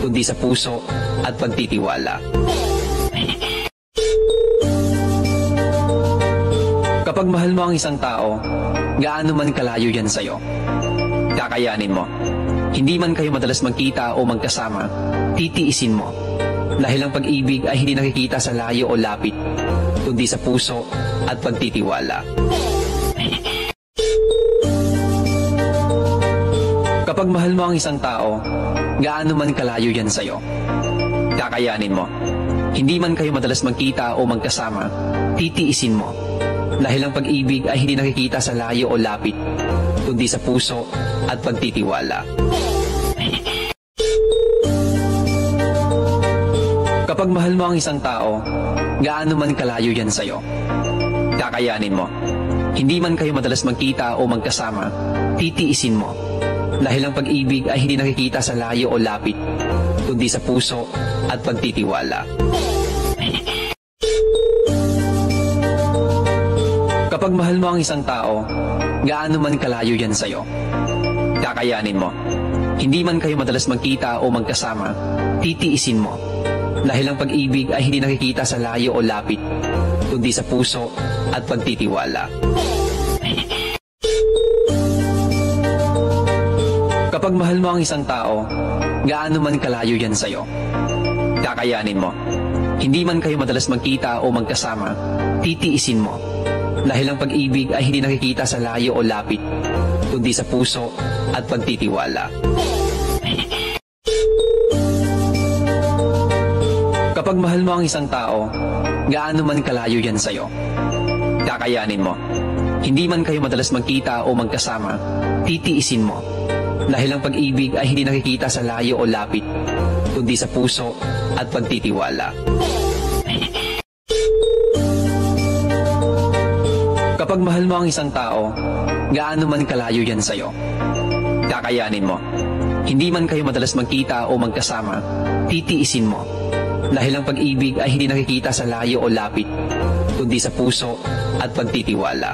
kundi sa puso at pagtitiwala. Kapag mahal mo ang isang tao, gaano man kalayo yan sa'yo, kakayanin mo. Hindi man kayo madalas magkita o magkasama, titiisin mo. Dahil ang pag-ibig ay hindi nakikita sa layo o lapit, kundi sa puso at pagtitiwala. Kapag mahal mo ang isang tao, gaano man kalayo yan sa'yo, kakayanin mo. Hindi man kayo madalas magkita o magkasama, titiisin mo. Dahil ang pag-ibig ay hindi nakikita sa layo o lapit, kundi sa puso at pagtitiwala. Kapag mahal mo ang isang tao, gaano man kalayo yan sa'yo, kakayanin mo. Hindi man kayo madalas magkita o magkasama, titiisin mo. Dahil ang pag-ibig ay hindi nakikita sa layo o lapit, kundi sa puso at pagtitiwala. Kapag mahal mo ang isang tao, gaano man kalayo yan sa'yo, kakayanin mo. Hindi man kayo madalas magkita o magkasama, titiisin mo. Dahil ang pag-ibig ay hindi nakikita sa layo o lapit, kundi sa puso at pagtitiwala. Kapag mahal mo ang isang tao, gaano man kalayo yan sa'yo, kakayanin mo. Hindi man kayo madalas magkita o magkasama, titiisin mo. Dahil ang pag-ibig ay hindi nakikita sa layo o lapit, kundi sa puso at pagtitiwala. Kapag mahal mo ang isang tao, gaano man kalayo yan sa'yo, kakayanin mo. Hindi man kayo madalas magkita o magkasama, titiisin mo. Dahil ang pag-ibig ay hindi nakikita sa layo o lapit, kundi sa puso at pagtitiwala. Kapag mahal mo ang isang tao, gaano man kalayo yan sa'yo, kakayanin mo. Hindi man kayo madalas magkita o magkasama, titiisin mo. Dahil ang pag-ibig ay hindi nakikita sa layo o lapit, kundi sa puso at pagtitiwala.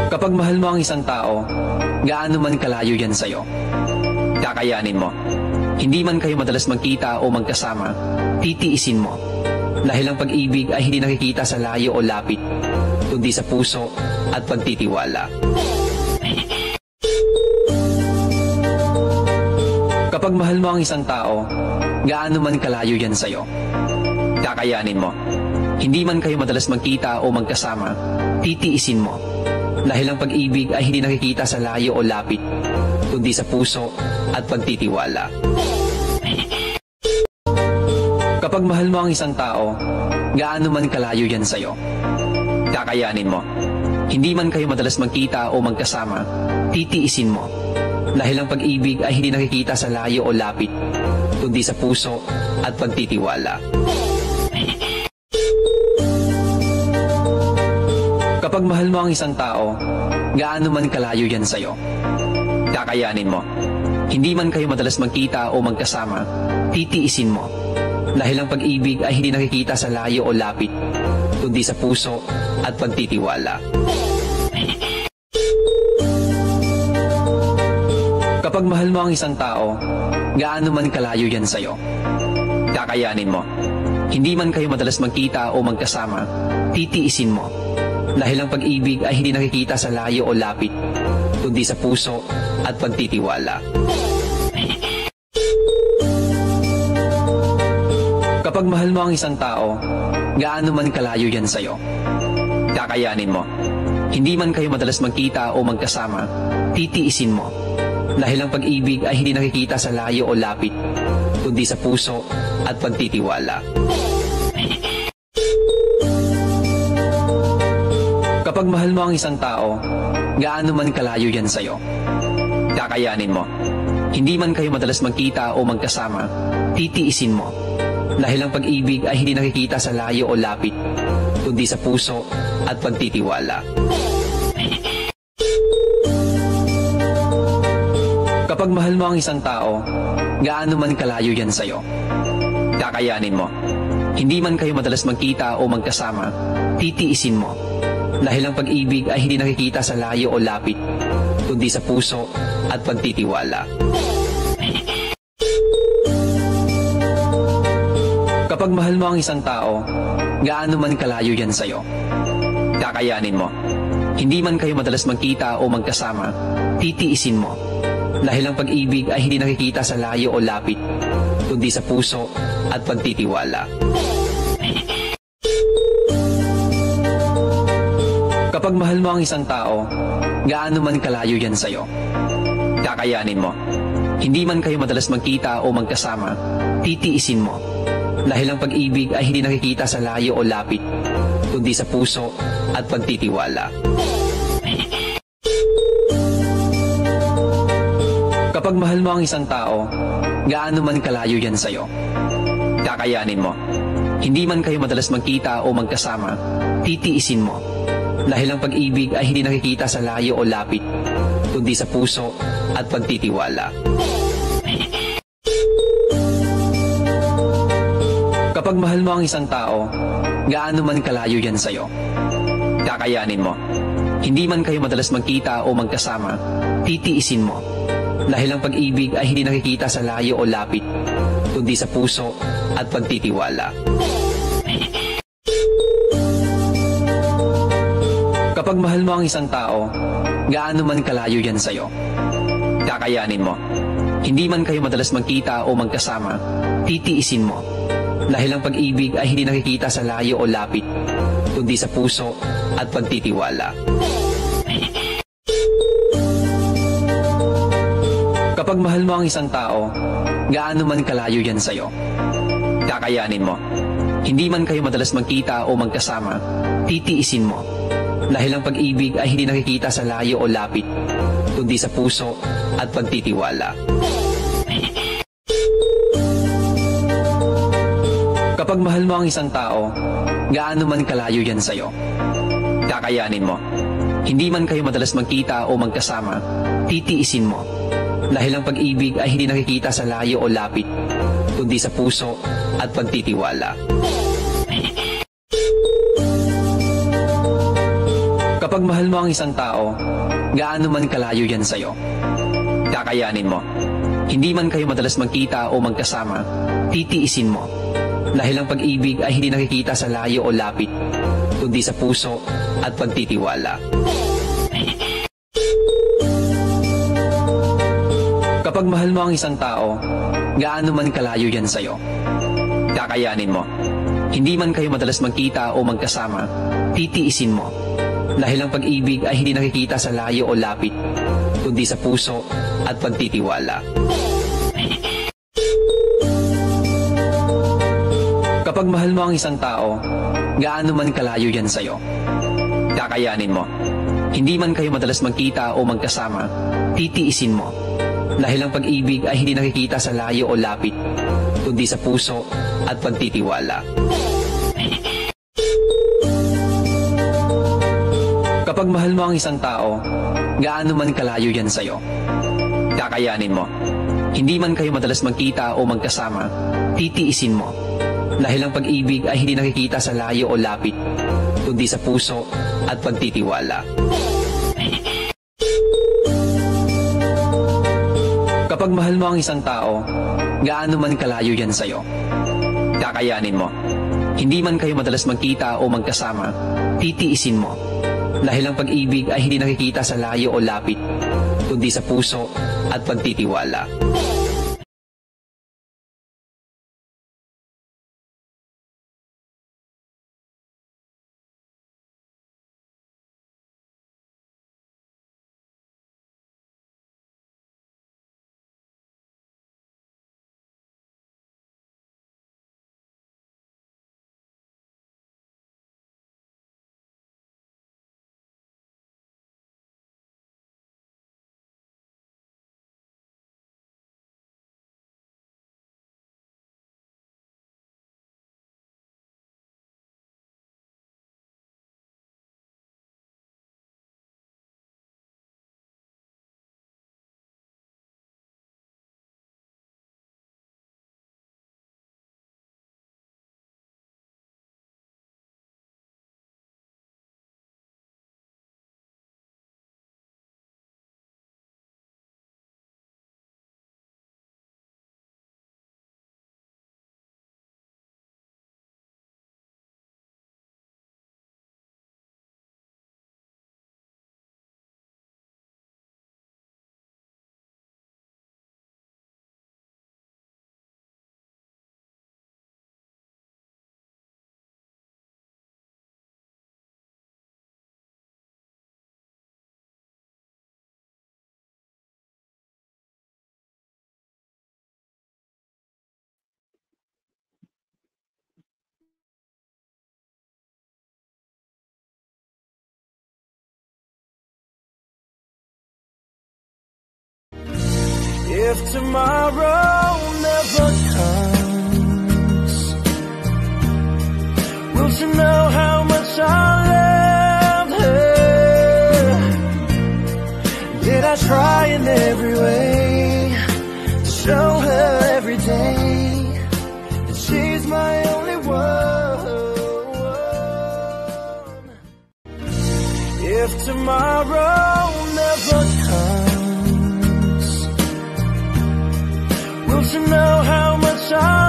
Kapag mahal mo ang isang tao, gaano man kalayo yan sa'yo, kakayanin mo. Hindi man kayo madalas magkita o magkasama, titiisin mo. Dahil ang pag-ibig ay hindi nakikita sa layo o lapit, kundi sa puso at pagtitiwala. Kapag mahal mo ang isang tao, gaano man kalayo yan sa'yo, kakayanin mo. Hindi man kayo madalas magkita o magkasama, titiisin mo. Dahil ang pag-ibig ay hindi nakikita sa layo o lapit, kundi sa puso at pagtitiwala. Kapag mahal mo ang isang tao, gaano man kalayo yan sa'yo, kakayanin mo. Hindi man kayo madalas magkita o magkasama, titiisin mo. Dahil ang pag-ibig ay hindi nakikita sa layo o lapit, kundi sa puso at pagtitiwala. Kapag mahal mo ang isang tao, gaano man kalayo yan sa'yo, kakayanin mo. Hindi man kayo madalas magkita o magkasama, titiisin mo. Dahil ang pag-ibig ay hindi nakikita sa layo o lapit, kundi sa puso at pagtitiwala. Kapag mahal mo ang isang tao, gaano man kalayo yan sa'yo, kakayanin mo. Hindi man kayo madalas magkita o magkasama, titiisin mo. Dahil ang pag-ibig ay hindi nakikita sa layo o lapit, kundi sa puso at pagtitiwala. Kapag mahal mo ang isang tao, gaano man kalayo yan sa'yo, kakayanin mo. Hindi man kayo madalas magkita o magkasama, titiisin mo. Dahil ang pag-ibig ay hindi nakikita sa layo o lapit, kundi sa puso at pagtitiwala. Kapag mahal mo ang isang tao, gaano man kalayo yan sa'yo, kakayanin mo. Hindi man kayo madalas magkita o magkasama, titiisin mo. Dahil ang pag-ibig ay hindi nakikita sa layo o lapit, kundi sa puso at pagtitiwala. Kapag mahal mo ang isang tao, gaano man kalayo yan sa'yo, kakayanin mo. Hindi man kayo madalas magkita o magkasama, titiisin mo. Dahil ang pag-ibig ay hindi nakikita sa layo o lapit, kundi sa puso at pagtitiwala. Kapag mahal mo ang isang tao, gaano man kalayo yan sa'yo, kakayanin mo. Hindi man kayo madalas magkita o magkasama, titiisin mo. Dahil ang pag-ibig ay hindi nakikita sa layo o lapit, kundi sa puso at pagtitiwala. Kapag mahal mo ang isang tao, gaano man kalayo yan sa'yo, kakayanin mo. Hindi man kayo madalas magkita o magkasama, titiisin mo. Dahil ang pag-ibig ay hindi nakikita sa layo o lapit, kundi sa puso at pagtitiwala. Kapag mahal mo ang isang tao, gaano man kalayo yan sa'yo, kakayanin mo. Hindi man kayo madalas magkita o magkasama, titiisin mo. Dahil ang pag-ibig ay hindi nakikita sa layo o lapit, kundi sa puso at pagtitiwala. Kapag mahal mo ang isang tao, gaano man kalayo yan sa'yo, kakayanin mo. Hindi man kayo madalas magkita o magkasama, titiisin mo. Dahil ang pag-ibig ay hindi nakikita sa layo o lapit, kundi sa puso at pagtitiwala. Kapag mahal mo ang isang tao, gaano man kalayo yan sa'yo, kakayanin mo. Hindi man kayo madalas magkita o magkasama, titiisin mo. Dahil ang pag-ibig ay hindi nakikita sa layo o lapit, kundi sa puso at pagtitiwala. Kapag mahal mo ang isang tao, gaano man kalayo yan sa'yo, kakayanin mo. Hindi man kayo madalas magkita o magkasama, titiisin mo. Dahil ang pag-ibig ay hindi nakikita sa layo o lapit, kundi sa puso at pagtitiwala. Kapag mahal mo ang isang tao, gaano man kalayo yan sa'yo, kakayanin mo. Hindi man kayo madalas magkita o magkasama, titiisin mo. Dahil ang pag-ibig ay hindi nakikita sa layo o lapit, kundi sa puso at pagtitiwala. Kapag mahal mo ang isang tao, gaano man kalayo yan sa'yo, kakayanin mo. Hindi man kayo madalas magkita o magkasama, titiisin mo. Dahil ang pag-ibig ay hindi nakikita sa layo o lapit, kundi sa puso at pagtitiwala. Kapag mahal mo ang isang tao, gaano man kalayo yan sa'yo, kakayanin mo. Hindi man kayo madalas magkita o magkasama, titiisin mo. Dahil ang pag-ibig ay hindi nakikita sa layo o lapit, kundi sa puso at pagtitiwala. Kapag mahal mo ang isang tao, gaano man kalayo yan sa'yo, kakayanin mo. Hindi man kayo madalas magkita o magkasama, titiisin mo. Dahil ang pag-ibig ay hindi nakikita sa layo o lapit, kundi sa puso at pagtitiwala. Kapag mahal mo ang isang tao, gaano man kalayo yan sa'yo, kakayanin mo. Hindi man kayo madalas magkita o magkasama, titiisin mo. Dahil ang pag-ibig ay hindi nakikita sa layo o lapit, kundi sa puso at pagtitiwala. Kapag mahal mo ang isang tao, gaano man kalayo yan sa'yo, kakayanin mo. Hindi man kayo madalas magkita o magkasama, titiisin mo. Dahil ang pag-ibig ay hindi nakikita sa layo o lapit, kundi sa puso at pagtitiwala. If tomorrow never comes, will she know how much I love her? Did I try in every way to show her every day that she's my only one? If tomorrow never comes, will she know how much I